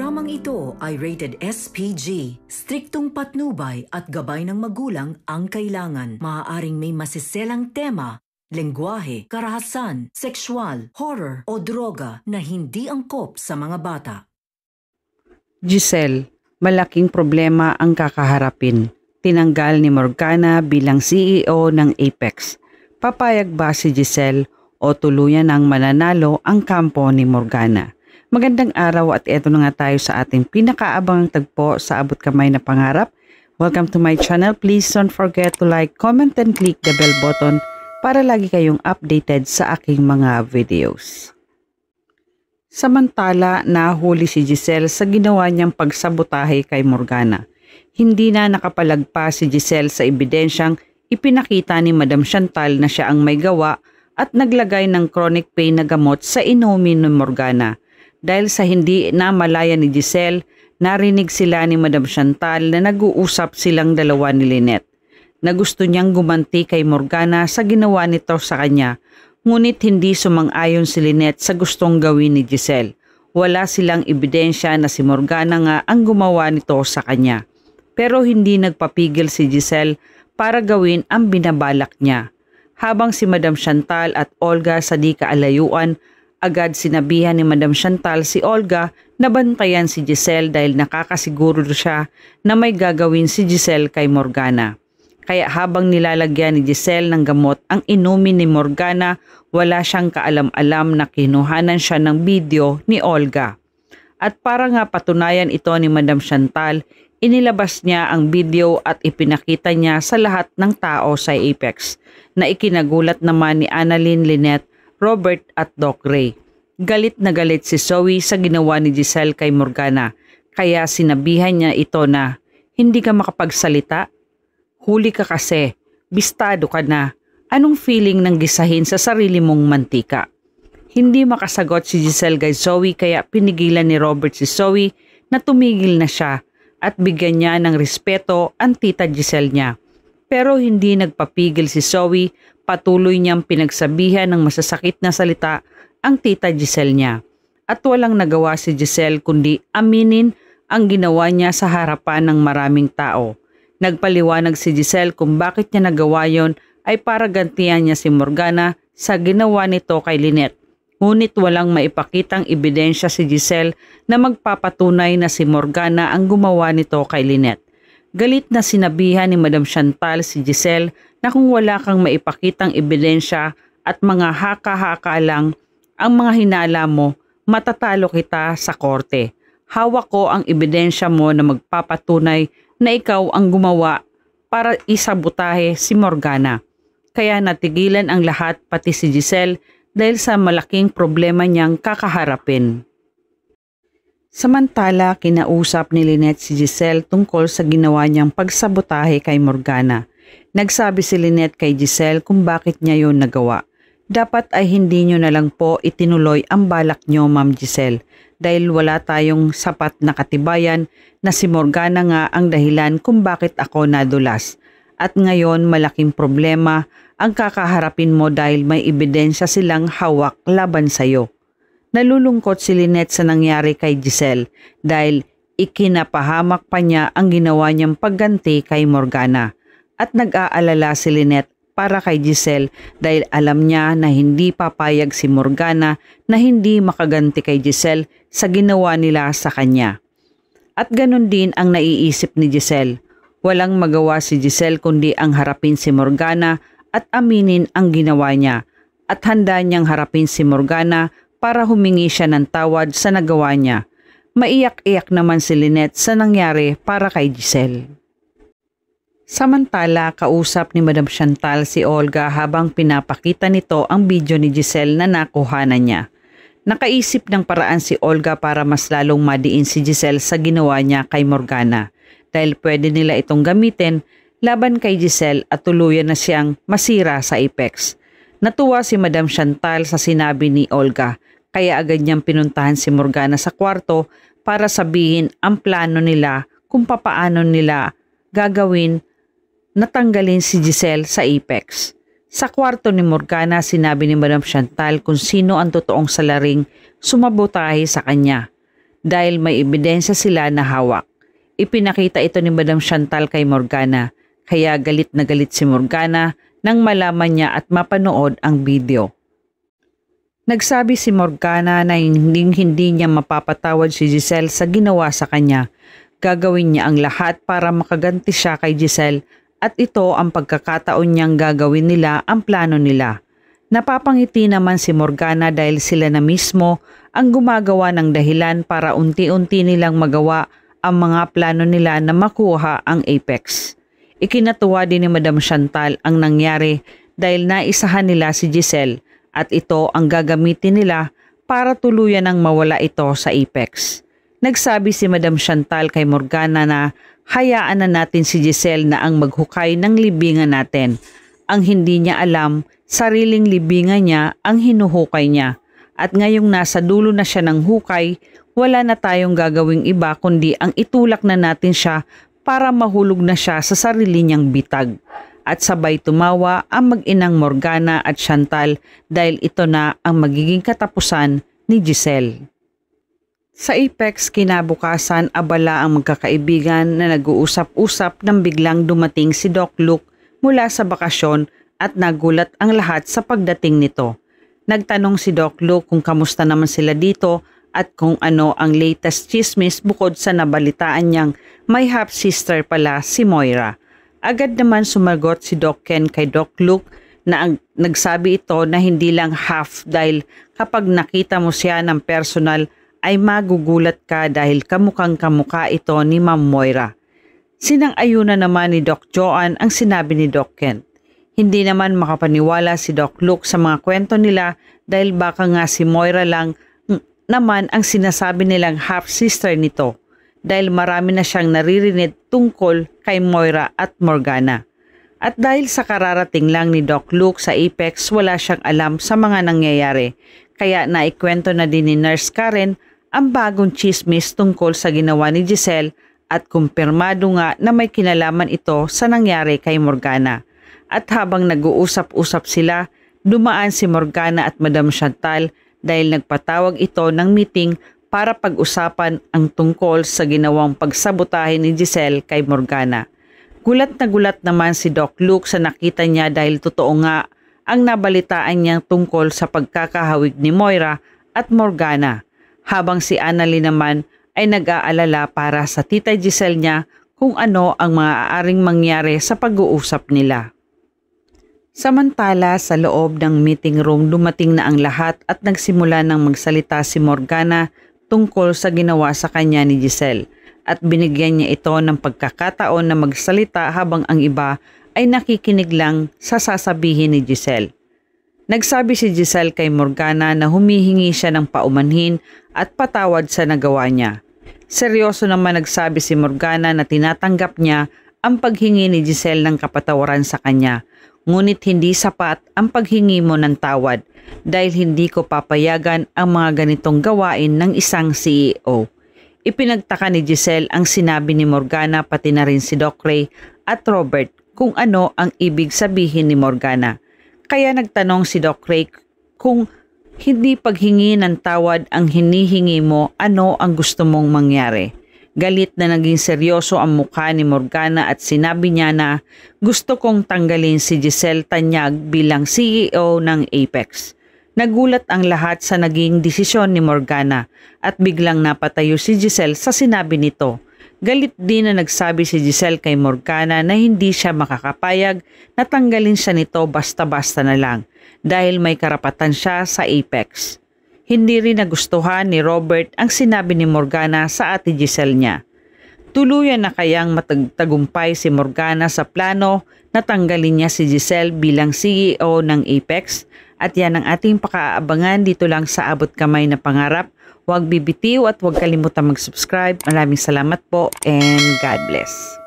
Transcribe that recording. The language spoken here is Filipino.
Programang ito ay rated SPG. Striktong patnubay at gabay ng magulang ang kailangan. Maaaring may masiselang tema, lengguwahe, karahasan, sexual, horror o droga na hindi angkop sa mga bata. Giselle, malaking problema ang kakaharapin. Tinanggal ni Morgana bilang CEO ng Apex. Papayag ba si Giselle o tuluyan ng mananalo ang kampo ni Morgana? Magandang araw at eto na nga tayo sa ating pinakaabangang tagpo sa Abot Kamay na Pangarap. Welcome to my channel. Please don't forget to like, comment, and click the bell button para lagi kayong updated sa aking mga videos. Samantala, nahuli si Giselle sa ginawa niyang pagsabotahe kay Morgana. Hindi na nakapalagpas si Giselle sa ebidensyang ipinakita ni Madam Chantal na siya ang may gawa at naglagay ng chronic pain na gamot sa inumin ni Morgana. Dahil sa hindi namalaya ni Giselle, narinig sila ni Madam Chantal na nag-uusap silang dalawa ni Lynette, na gusto niyang gumanti kay Morgana sa ginawa nito sa kanya, ngunit hindi sumang-ayon si Lynette sa gustong gawin ni Giselle. Wala silang ebidensya na si Morgana nga ang gumawa nito sa kanya. Pero hindi nagpapigil si Giselle para gawin ang binabalak niya. Habang si Madam Chantal at Olga sa di kaalayuan, agad sinabihan ni Madam Chantal si Olga na bantayan si Giselle dahil nakakasiguro siya na may gagawin si Giselle kay Morgana. Kaya habang nilalagyan ni Giselle ng gamot ang inumin ni Morgana, wala siyang kaalam-alam na kinuhanan siya ng video ni Olga. At para nga patunayan ito ni Madam Chantal, inilabas niya ang video at ipinakita niya sa lahat ng tao sa Apex, na ikinagulat naman ni Annalyn, Lynette, Robert at Doc Ray. Galit na galit si Zoe sa ginawa ni Giselle kay Morgana, kaya sinabihan niya ito na, "Hindi ka makapagsalita? Huli ka kasi, bistado ka na. Anong feeling ng gisahin sa sarili mong mantika?" Hindi makasagot si Giselle kay Zoe kaya pinigilan ni Robert si Zoe na tumigil na siya at bigyan niya ng respeto ang tita Giselle niya. Pero hindi nagpapigil si Zoe, patuloy niyang pinagsabihan ng masasakit na salita ang tita Giselle niya. At walang nagawa si Giselle kundi aminin ang ginawa niya sa harapan ng maraming tao. Nagpaliwanag si Giselle kung bakit niya nagawa yon ay para gantihan niya si Morgana sa ginawa nito kay Lynette. Ngunit walang maipakitang ebidensya si Giselle na magpapatunay na si Morgana ang gumawa nito kay Lynette. Galit na sinabihan ni Madam Chantal si Giselle na kung wala kang maipakitang ebidensya at mga haka-haka lang ang mga hinala mo, matatalo kita sa korte. Hawak ko ang ebidensya mo na magpapatunay na ikaw ang gumawa para isabotahe si Morgana. Kaya natigilan ang lahat pati si Giselle dahil sa malaking problema niyang kakaharapin. Samantala, kinausap ni Lynette si Giselle tungkol sa ginawa niyang pagsabotahe kay Morgana. Nagsabi si Lynette kay Giselle kung bakit niya yun nagawa. Dapat ay hindi niyo na lang po itinuloy ang balak niyo, Ma'am Giselle, dahil wala tayong sapat na katibayan na si Morgana nga ang dahilan kung bakit ako nadulas. At ngayon malaking problema ang kakaharapin mo dahil may ebidensya silang hawak laban sa'yo. Nalulungkot si Lynette sa nangyari kay Giselle dahil ikinapahamak pa niya ang ginawa niyang pagganti kay Morgana. At nag-aalala si Lynette para kay Giselle dahil alam niya na hindi papayag si Morgana na hindi makaganti kay Giselle sa ginawa nila sa kanya. At ganun din ang naiisip ni Giselle. Walang magawa si Giselle kundi ang harapin si Morgana at aminin ang ginawa niya. At handa niyang harapin si Morgana para humingi siya ng tawad sa nagawa niya. Maiyak-iyak naman si Lynette sa nangyari para kay Giselle. Samantala, kausap ni Madam Chantal si Olga habang pinapakita nito ang video ni Giselle na nakuhanan niya. Nakaisip ng paraan si Olga para mas lalong madiin si Giselle sa ginawa niya kay Morgana dahil pwede nila itong gamitin laban kay Giselle at tuluyan na siyang masira sa Apex. Natuwa si Madam Chantal sa sinabi ni Olga kaya agad niyang pinuntahan si Morgana sa kwarto para sabihin ang plano nila kung papaano nila gagawin natanggalin si Giselle sa Apex. Sa kwarto ni Morgana, sinabi ni Madam Chantal kung sino ang totoong salaring sumabotahe sa kanya. dahil may ebidensya sila na hawak. Ipinakita ito ni Madam Chantal kay Morgana, kaya galit na galit si Morgana nang malaman niya at mapanood ang video. Nagsabi si Morgana na hindi niya mapapatawad si Giselle sa ginawa sa kanya. Gagawin niya ang lahat para makaganti siya kay Giselle at ito ang pagkakataon niyang gagawin nila ang plano nila. Napapangiti naman si Morgana dahil sila na mismo ang gumagawa ng dahilan para unti-unti nilang magawa ang mga plano nila na makuha ang Apex. Ikinatuwa din ni Madam Chantal ang nangyari dahil naisahan nila si Giselle at ito ang gagamitin nila para tuluyan ang mawala ito sa Apex. Nagsabi si Madam Chantal kay Morgana na hayaan na natin si Giselle na ang maghukay ng libingan natin. Ang hindi niya alam, sariling libingan niya ang hinuhukay niya. At ngayong nasa dulo na siya ng hukay, wala na tayong gagawing iba kundi ang itulak na natin siya para mahulog na siya sa sarili niyang bitag. At sabay tumawa ang mag-inang Morgana at Chantal dahil ito na ang magiging katapusan ni Giselle. Sa Apex kinabukasan, abala ang magkakaibigan na nag-uusap-usap nang biglang dumating si Doc Luke mula sa bakasyon at nagulat ang lahat sa pagdating nito. Nagtanong si Doc Luke kung kamusta naman sila dito at kung ano ang latest chismis bukod sa nabalitaan niyang may half-sister pala si Moira. Agad naman sumagot si Doc Ken kay Doc Luke na nagsabi ito na hindi lang half dahil kapag nakita mo siya ng personal ay magugulat ka dahil kamukhang-kamukha ito ni Ma'am Moira. Sinang-ayuna naman ni Doc Joanne ang sinabi ni Doc Ken. Hindi naman makapaniwala si Doc Luke sa mga kwento nila dahil baka nga si Moira lang naman ang sinasabi nilang half-sister nito dahil marami na siyang naririnig tungkol kay Moira at Morgana. At dahil sa kararating lang ni Doc Luke sa Apex, wala siyang alam sa mga nangyayari. Kaya naikwento na din ni Nurse Karen ang bagong chismis tungkol sa ginawa ni Giselle at kumpirmado nga na may kinalaman ito sa nangyari kay Morgana. At habang nag-uusap-usap sila, dumaan si Morgana at Madam Chantal dahil nagpatawag ito ng meeting para pag-usapan ang tungkol sa ginawang pagsabotahe ni Giselle kay Morgana. Gulat na gulat naman si Doc Luke sa nakita niya dahil totoo nga ang nabalitaan niyang tungkol sa pagkakahawig ni Moira at Morgana, habang si Annalyn naman ay nag-aalala para sa tita Giselle niya kung ano ang maaaring mangyari sa pag-uusap nila. Samantala sa loob ng meeting room dumating na ang lahat at nagsimula ng magsalita si Morgana tungkol sa ginawa sa kanya ni Giselle at binigyan niya ito ng pagkakataon na magsalita habang ang iba ay nakikinig lang sa sasabihin ni Giselle. Nagsabi si Giselle kay Morgana na humihingi siya ng paumanhin at patawad sa nagawa niya. Seryoso naman nagsabi si Morgana na tinatanggap niya ang paghingi ni Giselle ng kapatawaran sa kanya. Ngunit hindi sapat ang paghingi mo ng tawad dahil hindi ko papayagan ang mga ganitong gawain ng isang CEO. Ipinagtaka ni Giselle ang sinabi ni Morgana pati na rin si Doc Ray at Robert kung ano ang ibig sabihin ni Morgana. Kaya nagtanong si Doc Ray kung hindi paghingi ng tawad ang hinihingi mo, ano ang gusto mong mangyari. Galit na naging seryoso ang mukha ni Morgana at sinabi niya na gusto kong tanggalin si Giselle Tanyag bilang CEO ng Apex. Nagulat ang lahat sa naging desisyon ni Morgana at biglang napatayo si Giselle sa sinabi nito. Galit din na nagsabi si Giselle kay Morgana na hindi siya makakapayag na tanggalin siya nito basta-basta na lang dahil may karapatan siya sa Apex. Hindi rin nagustuhan ni Robert ang sinabi ni Morgana sa ate Giselle niya. Tuluyan na kayang matagtagumpay si Morgana sa plano na tanggalin niya si Giselle bilang CEO ng Apex? At yan ang ating pakaabangan dito lang sa Abot Kamay na Pangarap. Huwag bibitiw at huwag kalimutan mag-subscribe. Maraming salamat po and God bless.